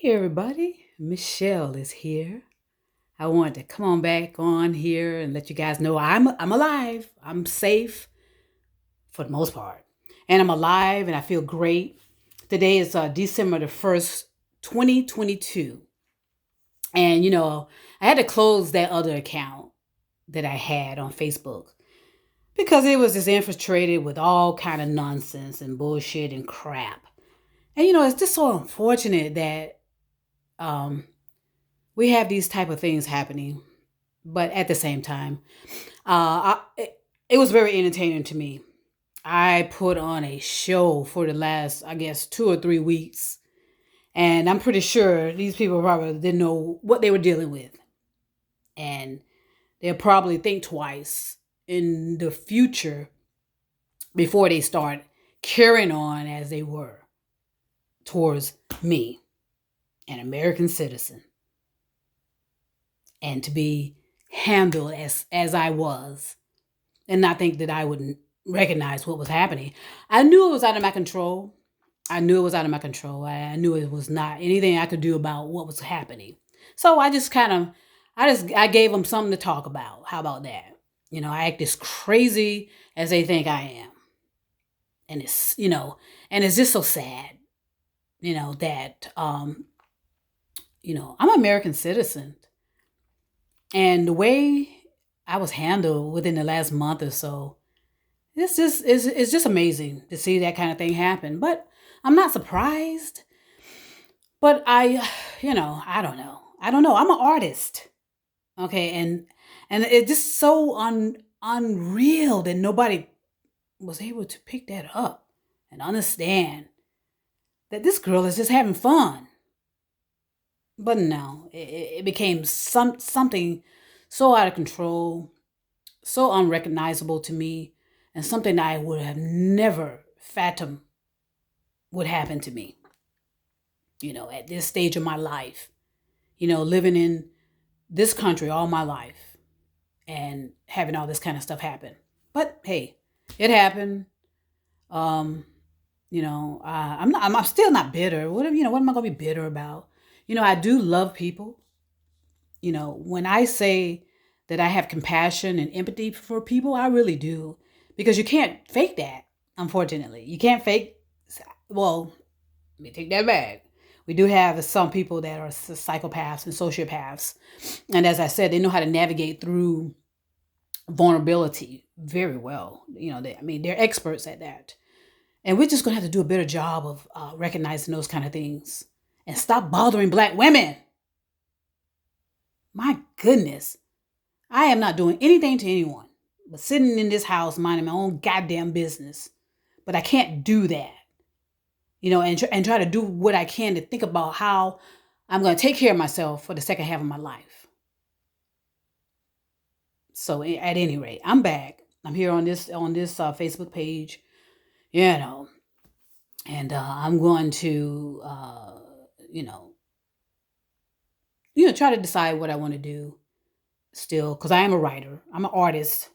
Hey everybody, Michelle is here. I wanted to come on back on here and let you guys know I'm alive. I'm safe for the most part. And I'm alive and I feel great. Today is December the 1st, 2022. And I had to close that other account that I had on Facebook because it was just infiltrated with all kind of nonsense and bullshit and crap. And it's just so unfortunate that um we have these type of things happening, but at the same time, it was very entertaining to me. I put on a show for the last, I guess, 2 or 3 weeks, and I'm pretty sure these people probably didn't know what they were dealing with, and they'll probably think twice in the future before they start carrying on as they were towards me, an American citizen, and to be handled as I was and not think that I wouldn't recognize what was happening. I knew it was out of my control. I knew it was out of my control. I knew it was not anything I could do about what was happening. So I gave them something to talk about. How about that? I act as crazy as they think I am. And it's just so sad, that, I'm an American citizen. And the way I was handled within the last month or so, it's just amazing to see that kind of thing happen. But I'm not surprised. But I don't know. I don't know. I'm an artist, okay, and it's just so unreal that nobody was able to pick that up and understand that this girl is just having fun. But no, it became something so out of control, so unrecognizable to me, and something that I would have never fathomed would happen to me, at this stage of my life, living in this country all my life and having all this kind of stuff happen. But hey, it happened. Um, I'm still not bitter. What am I gonna be bitter about? I do love people. When I say that I have compassion and empathy for people, I really do. Because you can't fake that, unfortunately. You can't fake, well, let me take that back. We do have some people that are psychopaths and sociopaths. And as I said, they know how to navigate through vulnerability very well. They're experts at that. And we're just going to have to do a better job of recognizing those kind of things and stop bothering black women. My goodness. I am not doing anything to anyone but sitting in this house minding my own goddamn business. But I can't do that, and try to do what I can to think about how I'm going to take care of myself for the second half of my life. So at any rate, I'm back. I'm here on this Facebook page, you know, and I'm going to you know try to decide what I want to do still, because I am a writer. I'm an artist.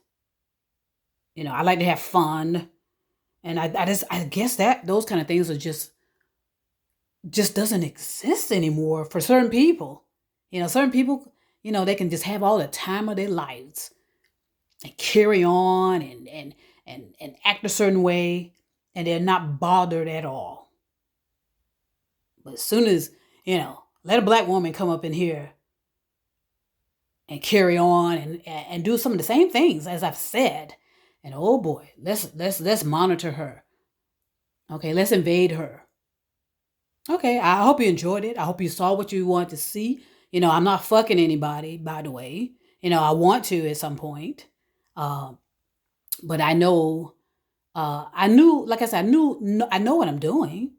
I like to have fun, and I guess that those kind of things are just doesn't exist anymore for certain people. Certain people, they can just have all the time of their lives and carry on and act a certain way, and they're not bothered at all. But as soon as, let a black woman come up in here and carry on and do some of the same things as I've said, and oh boy, let's monitor her. Okay, let's invade her. Okay, I hope you enjoyed it. I hope you saw what you wanted to see. I'm not fucking anybody, by the way. I want to at some point. Uh, but I know, I knew, like I said, I know what I'm doing.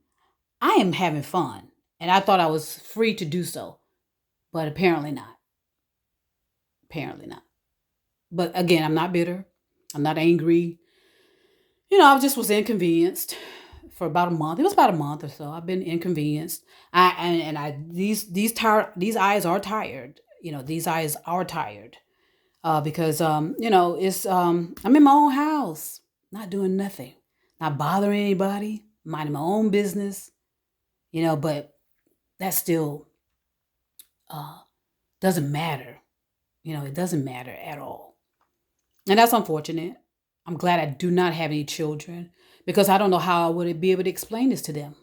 I am having fun. And I thought I was free to do so. But apparently not. Apparently not. But again, I'm not bitter. I'm not angry. I just was inconvenienced for about a month. It was about a month or so. I've been inconvenienced. I these eyes are tired. These eyes are tired. Because it's I'm in my own house, not doing nothing, not bothering anybody, minding my own business. But that still uh, doesn't matter. It doesn't matter at all. And that's unfortunate. I'm glad I do not have any children because I don't know how I would be able to explain this to them.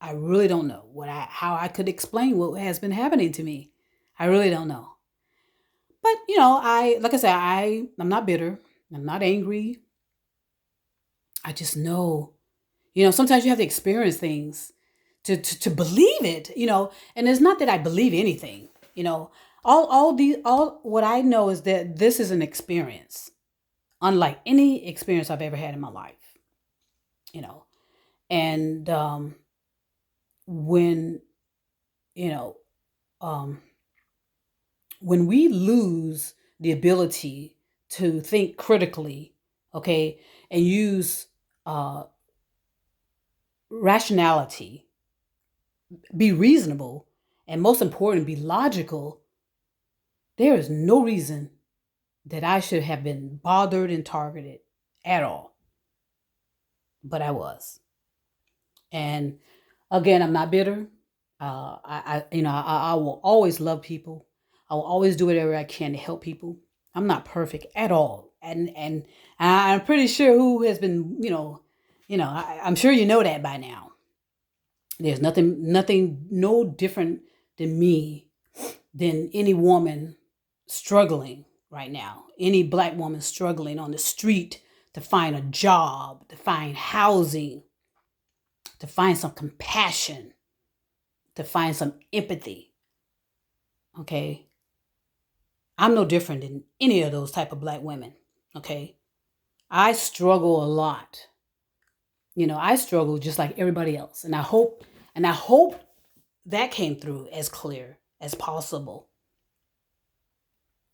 I really don't know how I could explain what has been happening to me. I really don't know. But like I said, I'm not bitter. I'm not angry. I just know, sometimes you have to experience things to believe it, and it's not that I believe anything, all what I know is that this is an experience unlike any experience I've ever had in my life, you know, and when, you know, um, when we lose the ability to think critically, okay, and use uh, rationality, be reasonable, and most important, be logical, there is no reason that I should have been bothered and targeted at all. But I was. And again, I'm not bitter. I will always love people. I will always do whatever I can to help people. I'm not perfect at all, and I'm pretty sure who has been, I'm sure you know that by now. There's nothing, no different than me than any woman struggling right now. Any black woman struggling on the street to find a job, to find housing, to find some compassion, to find some empathy. Okay. I'm no different than any of those type of black women. Okay. I struggle a lot. I struggle just like everybody else. And I hope that came through as clear as possible.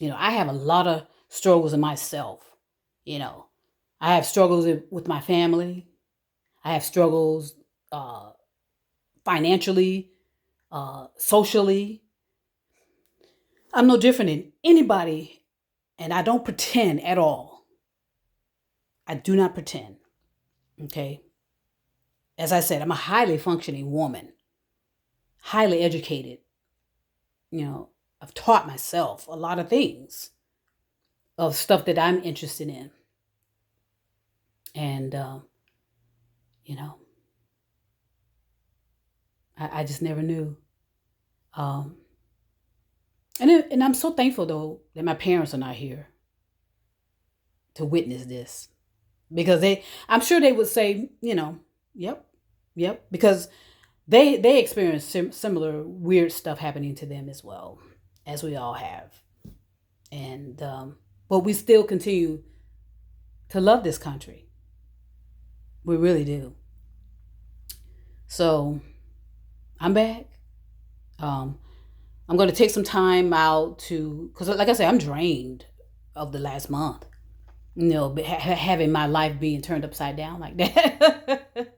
I have a lot of struggles in myself. You know, I have struggles with my family. I have struggles uh, financially, socially. I'm no different than anybody, and I don't pretend at all. I do not pretend. Okay. As I said, I'm a highly functioning woman, highly educated. I've taught myself a lot of things of stuff that I'm interested in. And, you know, I just never knew. Um, and I'm so thankful, though, that my parents are not here to witness this because I'm sure they would say, yep, yep, because they experienced similar weird stuff happening to them as well, as we all have. And, but we still continue to love this country. We really do. So I'm back. Um, I'm going to take some time out because like I said, I'm drained of the last month, having my life being turned upside down like that.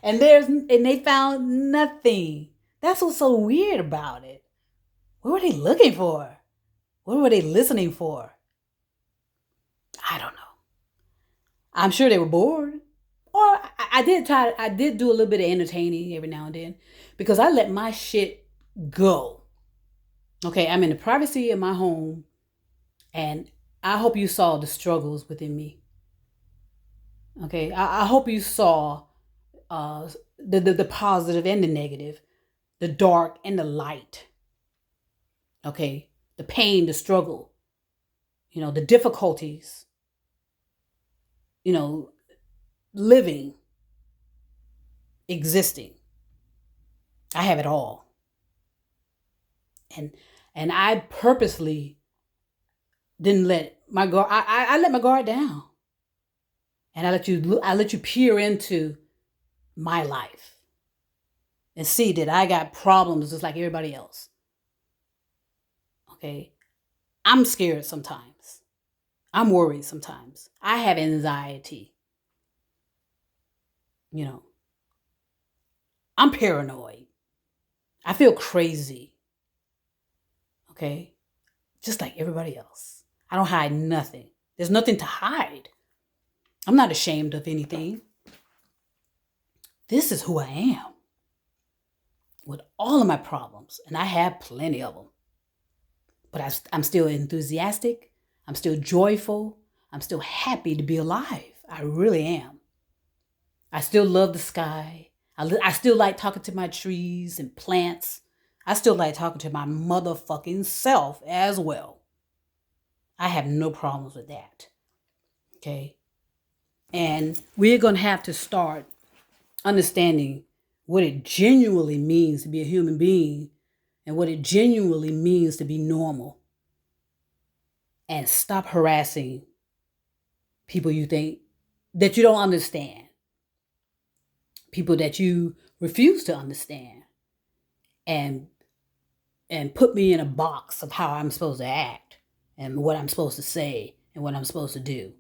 and they found nothing. That's what's so weird about it. What were they looking for? What were they listening for? I don't know. I'm sure they were bored. Or I did do a little bit of entertaining every now and then because I let my shit go. Okay, I'm in the privacy of my home, and I hope you saw the struggles within me. Okay, I hope you saw uh, the positive and the negative, the dark and the light. Okay, the pain, the struggle, the difficulties, living, existing. I have it all. And I purposely didn't let my guard. I let my guard down, and I let you peer into my life and see that I got problems just like everybody else. Okay, I'm scared sometimes. I'm worried sometimes. I have anxiety. You know, I'm paranoid. I feel crazy. Okay, just like everybody else. I don't hide nothing. There's nothing to hide. I'm not ashamed of anything. This is who I am. with all of my problems, and I have plenty of them. But I'm still enthusiastic. I'm still joyful. I'm still happy to be alive. I really am. I still love the sky. I still like talking to my trees and plants. I still like talking to my motherfucking self as well. I have no problems with that. Okay. And we're going to have to start understanding what it genuinely means to be a human being and what it genuinely means to be normal. And stop harassing people you think that you don't understand, people that you refuse to understand, and put me in a box of how I'm supposed to act and what I'm supposed to say and what I'm supposed to do.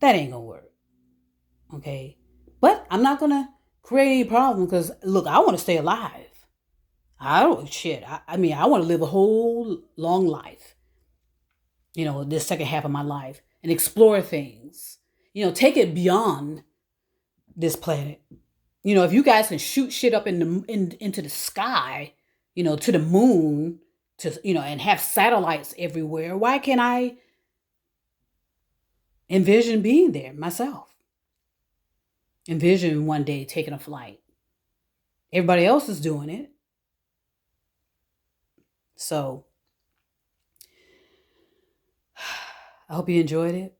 That ain't gonna work. Okay? But I'm not gonna create any problem because look, I want to stay alive. I don't shit. I mean, I want to live a whole long life. This second half of my life and explore things. Take it beyond this planet. If you guys can shoot shit up into the sky, to the moon, and have satellites everywhere, why can't I envision being there myself? Envision one day taking a flight. Everybody else is doing it. So I hope you enjoyed it.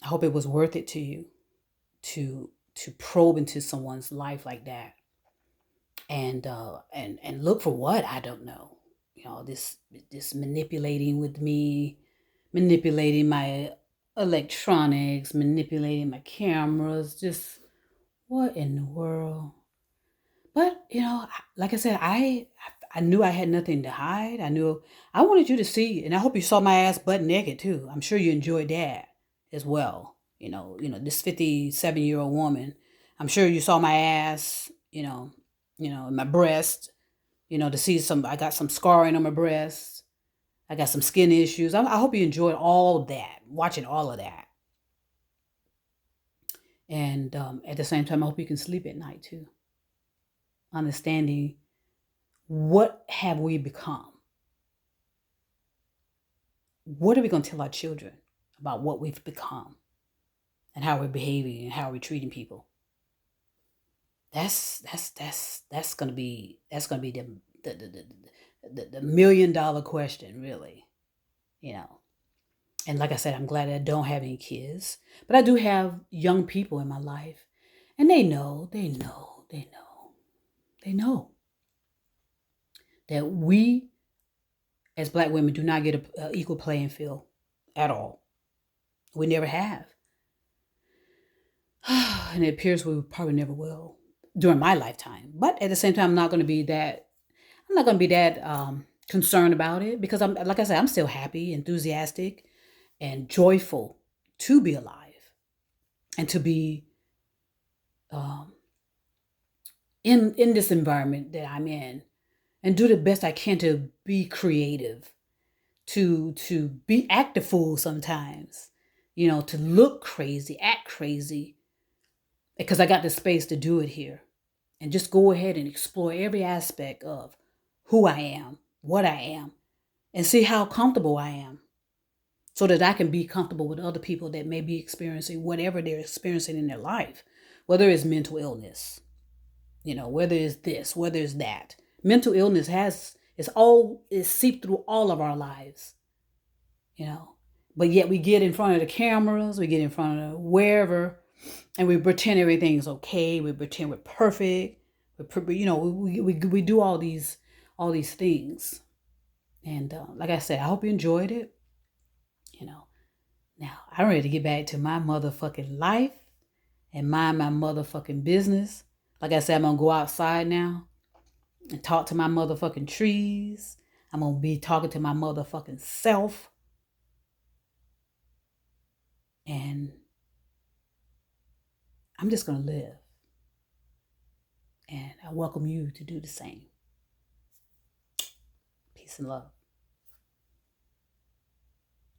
I hope it was worth it to you to probe into someone's life like that. And look for what? I don't know. This manipulating with me, manipulating my electronics, manipulating my cameras, just what in the world? But like I said, I knew I had nothing to hide. I wanted you to see, and I hope you saw my ass butt naked too. I'm sure you enjoyed that as well. This 57-year-old woman. I'm sure you saw my ass. My breast. To see I got some scarring on my breast. I got some skin issues. I hope you enjoyed all that, watching all of that. And at the same time, I hope you can sleep at night too. Understanding what have we become? What are we going to tell our children about what we've become and how we're behaving and how we're treating people? That's going to be the $1 million question, really. And like I said, I'm glad I don't have any kids, but I do have young people in my life, and they know that we as Black women do not get an equal playing field at all. We never have. And it appears we probably never will during my lifetime. But at the same time, I'm not going to be that concerned about it because like I said, I'm still happy, enthusiastic, and joyful to be alive and to be in this environment that I'm in, and do the best I can to be creative, to act a fool sometimes, to look crazy, act crazy, because I got the space to do it here, and just go ahead and explore every aspect of who I am, what I am, and see how comfortable I am, so that I can be comfortable with other people that may be experiencing whatever they're experiencing in their life, whether it's mental illness, whether it's this, whether it's that. Mental illness is seeped through all of our lives, but yet we get in front of the cameras, we get in front of wherever, and we pretend everything's okay. We pretend we're perfect. We do all these things. And like I said, I hope you enjoyed it. Now I'm ready to get back to my motherfucking life and mind my motherfucking business. Like I said, I'm gonna go outside now and talk to my motherfucking trees. I'm gonna be talking to my motherfucking self. And I'm just gonna live. And I welcome you to do the same. Peace and love.